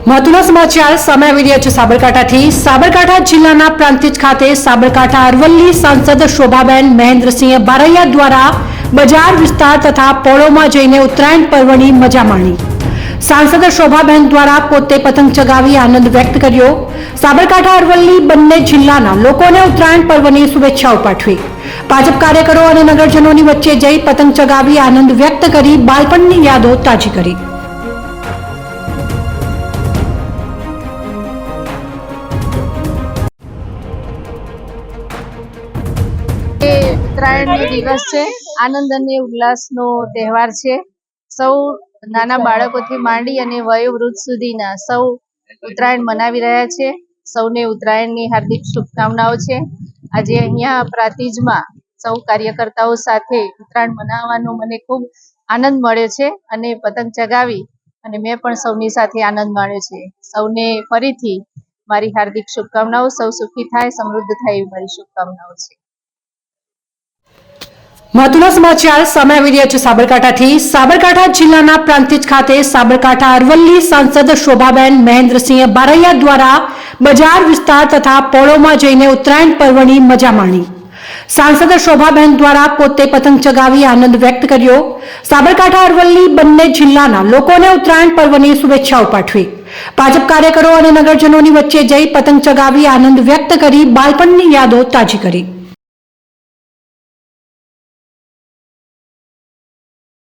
મહત્વના સમાચાર સામે આવી રહ્યા છે સાબરકાંઠાથી। સાબરકાંઠા જિલ્લાના પ્રાંતિજ ખાતે સાબરકાંઠા અરવલ્લી સાંસદ શોભાબેન મહેન્દ્રસિંહ બારૈયા દ્વારા બજાર વિસ્તાર તથા પોળોમાં જઈને ઉત્તરાયણ પર્વની મજા માણી। સાંસદ શોભાબેન દ્વારા પોતે પતંગ ચગાવી આનંદ વ્યક્ત કર્યો। સાબરકાંઠા અરવલ્લી બંને જિલ્લાના લોકોને ઉત્તરાયણ પર્વની શુભેચ્છાઓ પાઠવી। ભાજપ કાર્યકરો અને નગરજનોની વચ્ચે જઈ પતંગ ચગાવી આનંદ વ્યક્ત કરી બાળપણની યાદો તાજી કરી। ઉત્તરાયણનો દિવસ છે, આનંદ અને ઉલ્લાસનો તહેવાર છે। સૌ નાના બાળકોથી માંડી અને વયોવૃદ્ધ સુધીના સૌ ઉત્તરાયણ મનાવી રહ્યા છે। સૌને ઉત્તરાયણની હાર્દિક શુભકામનાઓ છે। આજે અહીંયા પ્રાંતિજમાં સૌ કાર્યકર્તાઓ સાથે ઉત્તરાયણ મનાવવાનો મને ખૂબ આનંદ મળ્યો છે અને પતંગ ચગાવી અને મેં પણ સૌની સાથે આનંદ માણ્યો છે। સૌને ફરીથી મારી હાર્દિક શુભકામનાઓ। સૌ સુખી થાય, સમૃદ્ધ થાય એવી મારી શુભકામનાઓ છે। મહત્વના સમાચાર સામે આવી રહ્યા છે સાબરકાંઠાથી। સાબરકાંઠા જિલ્લાના પ્રાંતિજ ખાતે સાબરકાંઠા અરવલ્લી સાંસદ શોભાબેન મહેન્દ્રસિંહ બારૈયા દ્વારા બજાર વિસ્તાર તથા પોળોમાં જઈને ઉત્તરાયણ પર્વની મજા માણી। સાંસદ શોભાબેન દ્વારા પોતે પતંગ ચગાવી આનંદ વ્યક્ત કર્યો। સાબરકાંઠા અરવલ્લી બંને જિલ્લાના લોકોને ઉત્તરાયણ પર્વની શુભેચ્છાઓ પાઠવી। ભાજપ કાર્યકરો અને નગરજનોની વચ્ચે જઈ પતંગ ચગાવી આનંદ વ્યક્ત કરી બાળપણની યાદો તાજી કરી।